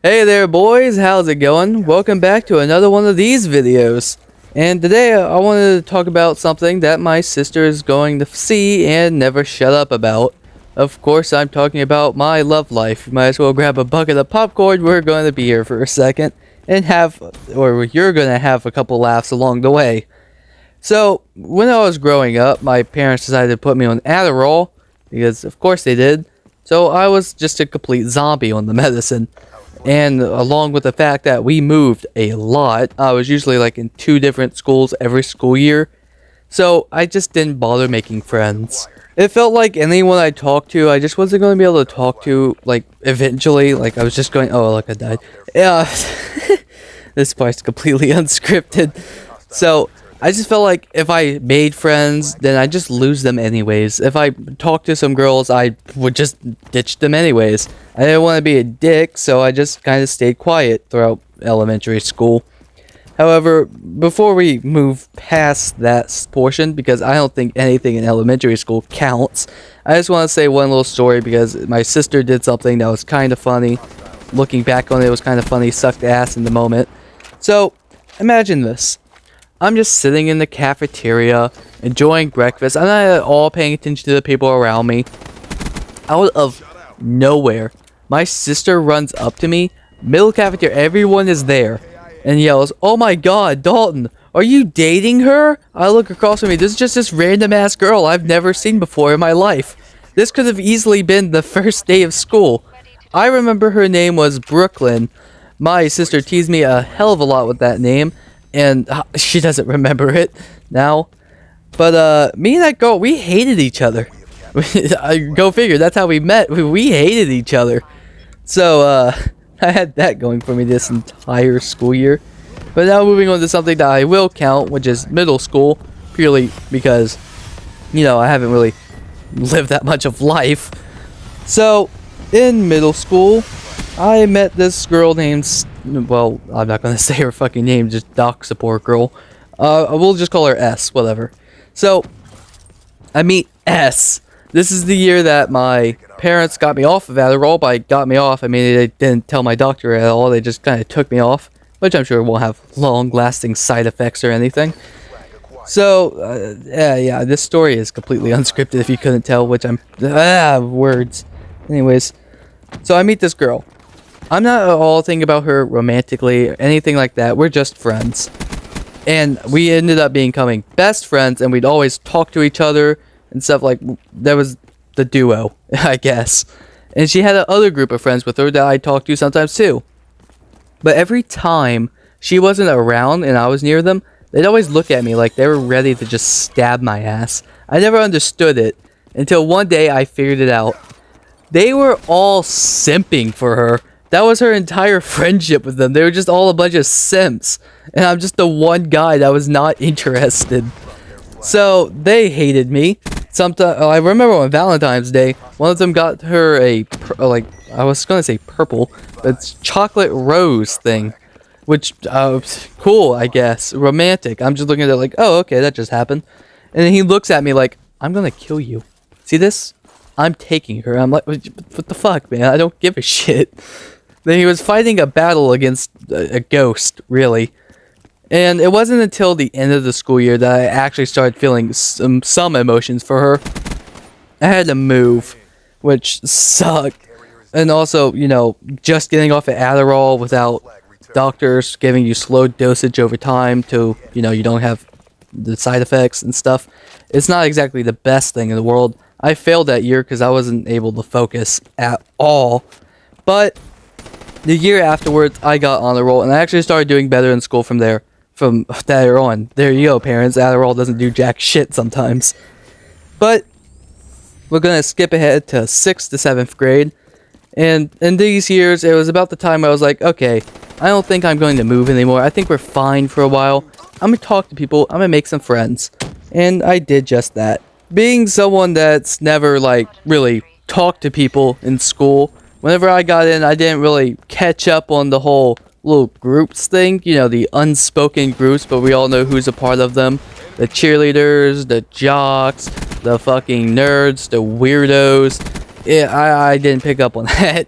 Hey there boys, how's it going? Welcome back to another one of these videos. And today I wanted to talk about something that my sister is going to see and never shut up about. Of course, I'm talking about my love life. You might as well grab a bucket of popcorn. We're going to be here for a second and you're going to have a couple laughs along the way. So, when I was growing up, my parents decided to put me on Adderall because of course they did. So I was just a complete zombie on the medicine. And along with the fact that we moved a lot, I was usually like in 2 different schools every school year. So I just didn't bother making friends. It felt like anyone I talked to, I just wasn't going to be able to talk to, like, eventually. Like, I was just going, oh, look, I died. Yeah, this part's completely unscripted. So, I just felt like if I made friends, then I'd just lose them anyways. If I talked to some girls, I would just ditch them anyways. I didn't want to be a dick, so I just kind of stayed quiet throughout elementary school. However, before we move past that portion, because I don't think anything in elementary school counts, I just want to say one little story because my sister did something that was kind of funny. Looking back on it, it was kind of funny, sucked ass in the moment. So, imagine this. I'm just sitting in the cafeteria, enjoying breakfast. I'm not at all paying attention to the people around me. Out of nowhere, my sister runs up to me, middle cafeteria, everyone is there, and yells, "Oh my god, Dalton, are you dating her?" I look across from me, this is just this random ass girl I've never seen before in my life. This could have easily been the first day of school. I remember her name was Brooklyn. My sister teased me a hell of a lot with that name. And she doesn't remember it now. But me and that girl, we hated each other. Go figure, that's how we met. We hated each other. So I had that going for me this entire school year. But now moving on to something that I will count, which is middle school. Purely because, you know, I haven't really lived that much of life. So, in middle school, I met this girl named, well, I'm not gonna say her fucking name, just doc support girl. We'll just call her S, whatever. So, I meet S. This is the year that my parents got me off of Adderall. By got me off, I mean they didn't tell my doctor at all, they just kind of took me off. Which I'm sure won't have long-lasting side effects or anything. So, yeah, this story is completely unscripted if you couldn't tell, which words. Anyways, so I meet this girl. I'm not at all thinking about her romantically or anything like that. We're just friends. And we ended up becoming best friends, and we'd always talk to each other and stuff. Like, that was the duo, I guess. And she had another group of friends with her that I talked to sometimes too. But every time she wasn't around and I was near them, they'd always look at me like they were ready to just stab my ass. I never understood it until one day I figured it out. They were all simping for her. That was her entire friendship with them. They were just all a bunch of simps. And I'm just the one guy that was not interested. So, they hated me. I remember on Valentine's Day, one of them got her I was gonna say purple, but it's chocolate rose thing. Which, cool, I guess. Romantic. I'm just looking at it like, oh, okay, that just happened. And then he looks at me like, I'm gonna kill you. See this? I'm taking her. I'm like, what the fuck, man? I don't give a shit. Then he was fighting a battle against a ghost, really. And it wasn't until the end of the school year that I actually started feeling some emotions for her. I had to move, which sucked. And also, you know, just getting off of Adderall without doctors giving you slow dosage over time to, you know, you don't have the side effects and stuff. It's not exactly the best thing in the world. I failed that year because I wasn't able to focus at all. But the year afterwards, I got on the roll, and I actually started doing better in school from there. From there on. There you go, parents. Adderall doesn't do jack shit sometimes. But we're going to skip ahead to 6th to 7th grade. And in these years, it was about the time I was like, okay, I don't think I'm going to move anymore. I think we're fine for a while. I'm going to talk to people. I'm going to make some friends. And I did just that. Being someone that's never, like, really talked to people in school, whenever I got in, I didn't really catch up on the whole little groups thing. You know, the unspoken groups, but we all know who's a part of them. The cheerleaders, the jocks, the fucking nerds, the weirdos. Yeah, I didn't pick up on that.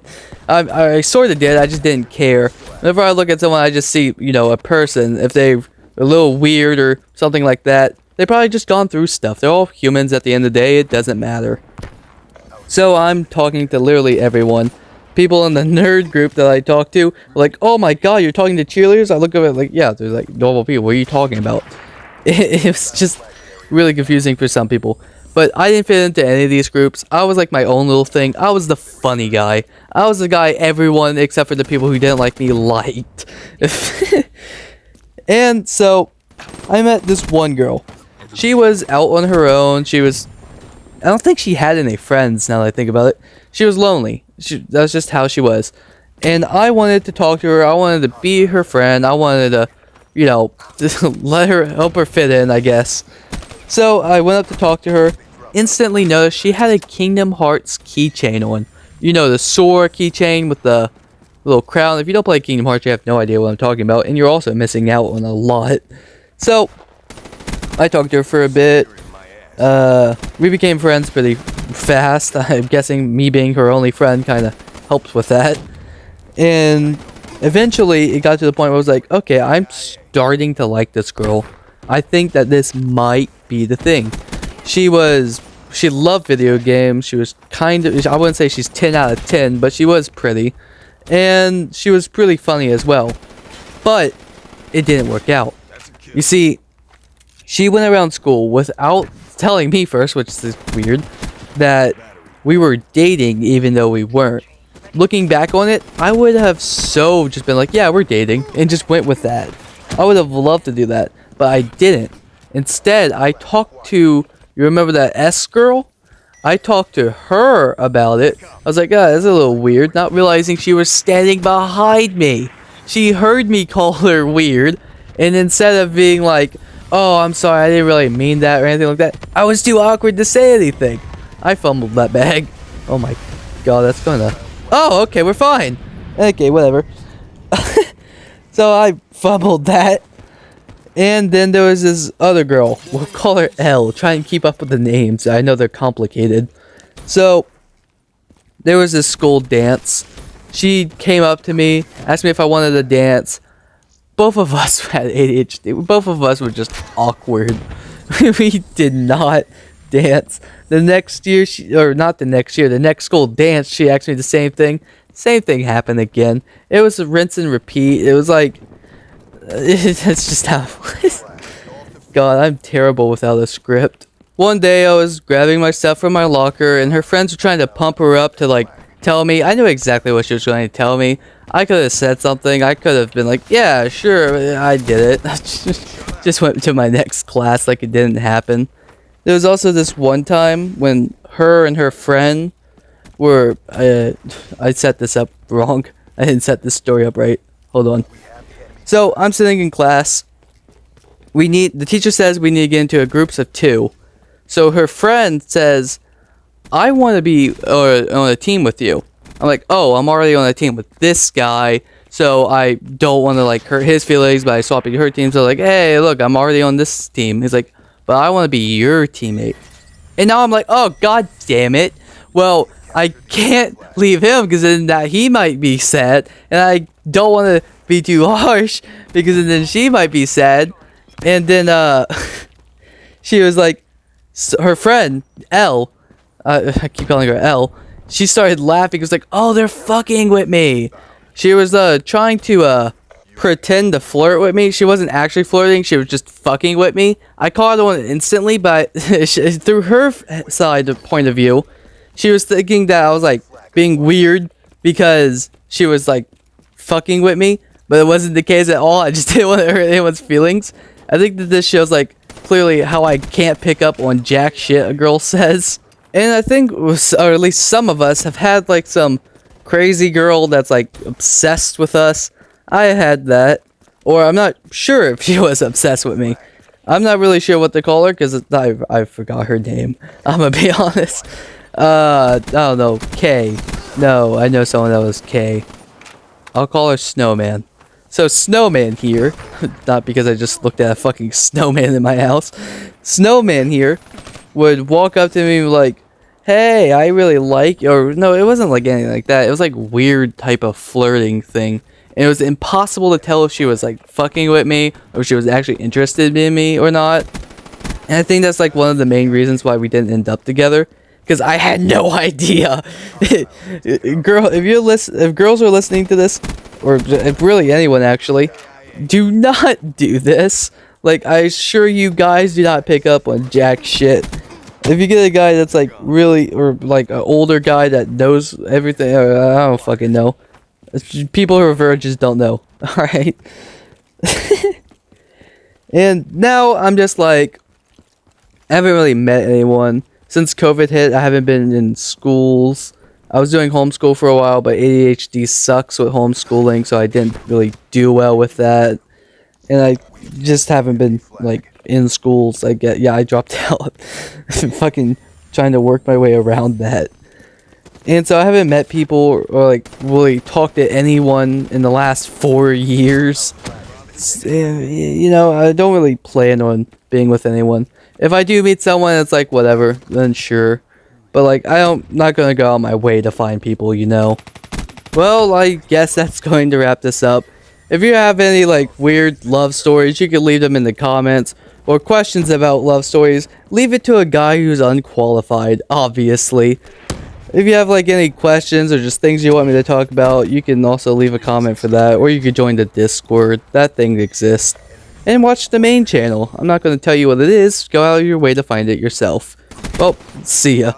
I sort of did. I just didn't care. Whenever I look at someone, I just see, you know, a person. If they're a little weird or something like that, they probably just gone through stuff. They're all humans at the end of the day. It doesn't matter. So I'm talking to literally everyone. People in the nerd group that I talk to are like, oh my god, you're talking to cheerleaders? I look at it like, yeah, they're like normal people. What are you talking about? It was just really confusing for some people. But I didn't fit into any of these groups. I was like my own little thing. I was the funny guy. I was the guy everyone, except for the people who didn't like me, liked. And so, I met this one girl. She was out on her own. I don't think she had any friends, now that I think about it. She was lonely. That's just how she was. And I wanted to talk to her. I wanted to be her friend. I wanted to, you know, just help her fit in, I guess. So I went up to talk to her. Instantly noticed she had a Kingdom Hearts keychain on. You know, the Sora keychain with the little crown. If you don't play Kingdom Hearts, you have no idea what I'm talking about. And you're also missing out on a lot. So, I talked to her for a bit. We became friends pretty fast. I'm guessing me being her only friend kind of helped with that. And eventually, it got to the point where I was like, okay, I'm starting to like this girl. I think that this might be the thing. She loved video games. She was kind of, I wouldn't say she's 10 out of 10, but she was pretty. And she was pretty funny as well. But it didn't work out. You see, she went around school without telling me first, which is weird, that we were dating even though we weren't. Looking back on it, I would have so just been like, yeah, we're dating, and just went with that. I would have loved to do that, but I didn't. Instead, I talked to, you remember that S girl? I talked to her about it. I was like, oh, that's a little weird, not realizing she was standing behind me. She heard me call her weird, and instead of being like, oh, I'm sorry, I didn't really mean that or anything like that, I was too awkward to say anything. I fumbled that bag. Oh my god, that's gonna... Oh, okay, we're fine. Okay, whatever. So I fumbled that. And then there was this other girl. We'll call her L. Try and keep up with the names. I know they're complicated. So, there was this school dance. She came up to me, asked me if I wanted to dance. Both of us had ADHD. Both of us were just awkward. We did not dance. The next year, the next school dance, she asked me the same thing. Same thing happened again. It was a rinse and repeat. It was like... That's just how it was. God, I'm terrible without a script. One day I was grabbing my stuff from my locker and her friends were trying to pump her up to like tell me. I knew exactly what she was trying to tell me. I could have said something. I could have been like, yeah, sure, I did it. Just went to my next class like it didn't happen. There was also this one time when her and her friend were... I set this up wrong. I didn't set this story up right. Hold on. So, I'm sitting in class. The teacher says we need to get into groups of 2. So her friend says, I want to be on a team with you. I'm like, oh, I'm already on a team with this guy, so I don't want to like hurt his feelings by swapping her team. So like, hey, look, I'm already on this team. He's like, but I want to be your teammate. And now I'm like, oh, god damn it. Well, I can't leave him because then that he might be sad, and I don't want to be too harsh because then she might be sad. And then she was like, her friend L, I keep calling her L, she started laughing. It was like, oh, they're fucking with me. She was trying to pretend to flirt with me. She wasn't actually flirting, she was just fucking with me. I caught on instantly, but through her point of view, she was thinking that I was like being weird because she was like fucking with me, but it wasn't the case at all. I just didn't want to hurt anyone's feelings. I think that this shows like clearly how I can't pick up on jack shit a girl says. And I think, or at least some of us, have had like some crazy girl that's like obsessed with us. I had that. Or I'm not sure if she was obsessed with me. I'm not really sure what to call her because I forgot her name. I'm gonna be honest. I don't know. K. No, I know someone that was K. I'll call her Snowman. So Snowman here, not because I just looked at a fucking snowman in my house. Snowman here would walk up to me like, hey, I really like, or no, it wasn't like anything like that. It was like weird type of flirting thing. And it was impossible to tell if she was like fucking with me or if she was actually interested in me or not. And I think that's like one of the main reasons why we didn't end up together. Because I had no idea. Girl, if girls are listening to this, or if really anyone actually, do not do this. Like, I assure you guys do not pick up on jack shit. If you get a guy that's like really, or like an older guy that knows everything, I don't fucking know. People who are virgins don't know. Alright? And now I'm just like, I haven't really met anyone. Since COVID hit, I haven't been in schools. I was doing homeschool for a while, but ADHD sucks with homeschooling, so I didn't really do well with that. And I just haven't been, like, in schools. I dropped out. Fucking trying to work my way around that. And so I haven't met people or, like, really talked to anyone in the last 4 years. You know, I don't really plan on being with anyone. If I do meet someone that's like whatever, then sure. But like I'm not gonna go out my way to find people, you know. Well, I guess that's going to wrap this up. If you have any like weird love stories, you can leave them in the comments. Or questions about love stories, leave it to a guy who's unqualified, obviously. If you have like any questions or just things you want me to talk about, you can also leave a comment for that. Or you could join the Discord. That thing exists. And watch the main channel. I'm not going to tell you what it is. Go out of your way to find it yourself. Well, see ya.